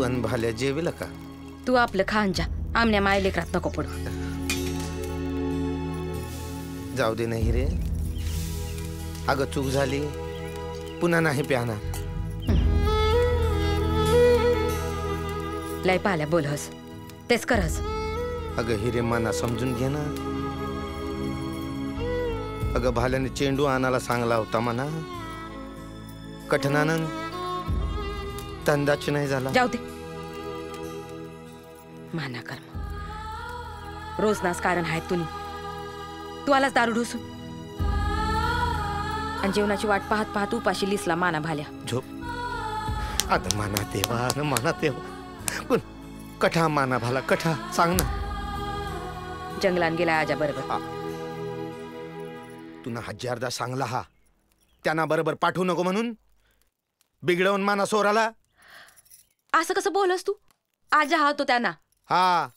अन Bhalya jewel का? तू आपलं खांजा आमण्या माय लेकरात नको पडू. जाऊ दे नाही रे. अगं चूक झाली, पुन्हा नाही प्याना. लय पाल्या बोलहस तेच करहस. अगं हिरे मना समजून घे ना. अगं भाल्याने चेंडू आणायला सांगला होता म्हणा. कठणानं धंदाच नाही झाला. जाऊ दे माना कर्म. रोज नाच कारण आहेत तुनी. तू आलाच दारू ढोसून आणि जेवणाची वाट पाहत पाहत उपाशी लिसला माना भाल्या. झोप आता. माना देवा न माना देवा. पण कठा माना भाला कठा सांग ना. जंगलान गेला आजा बरोबर. तुना हजारदा सांगला हा त्यांना बरोबर पाठवू नको म्हणून. बिघडवून माना सोराला. असं कसं बोलस तू? आजा हा तो त्यांना. हा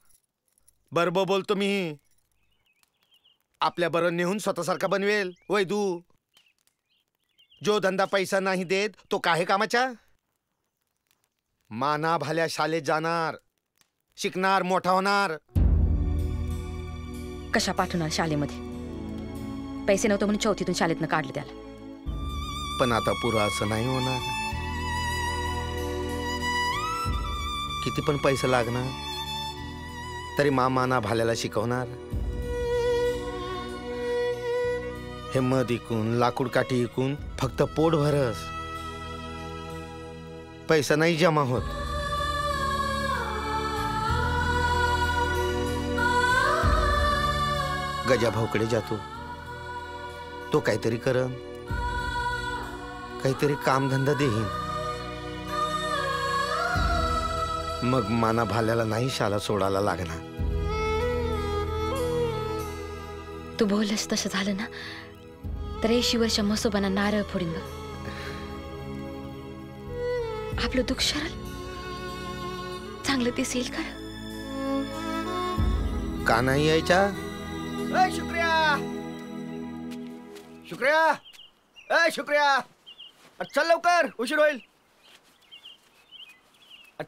बरोबर बोलतो मी. आपल्या बरोबर नेहून स्वतःसारखा बनवेल वय तू. जो धंदा पैसा नाही देत तो काहे कामाचा. माना भाल्या शाळेत जाणार, शिकणार, मोठा होणार. कशा पाठवणार शाळेमध्ये? पैसे नव्हते म्हणून चौथीतून शाळेतनं काढलं त्याला. पण आता पुरा असं नाही होणार. किती पण पैसा लागणार तरी माना भाल्याला शिकवणार. हे मध इकून लाकूड काठी इकून फक्त पोट भरस. पैसा नाही जमा होत. गजा भाऊकडे जातो. तो काहीतरी करन, काहीतरी कामधंदा देईन. मग माना भाल्याला नाही शाळा सोडायला लागणार. तू बोलस तसं झालं ना तर 80 वर्ष मसोबांना नारळ फोडीन बघ. आपलं दुःख सरळ चांगलं दिसेल का? का नाही यायच्या? शुक्रिया शुक्रिया शुक्रिया. चल लवकर उशीर होईल.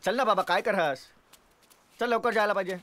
चल ना बाबा काय करहास. चल लवकर जायला पाहिजे.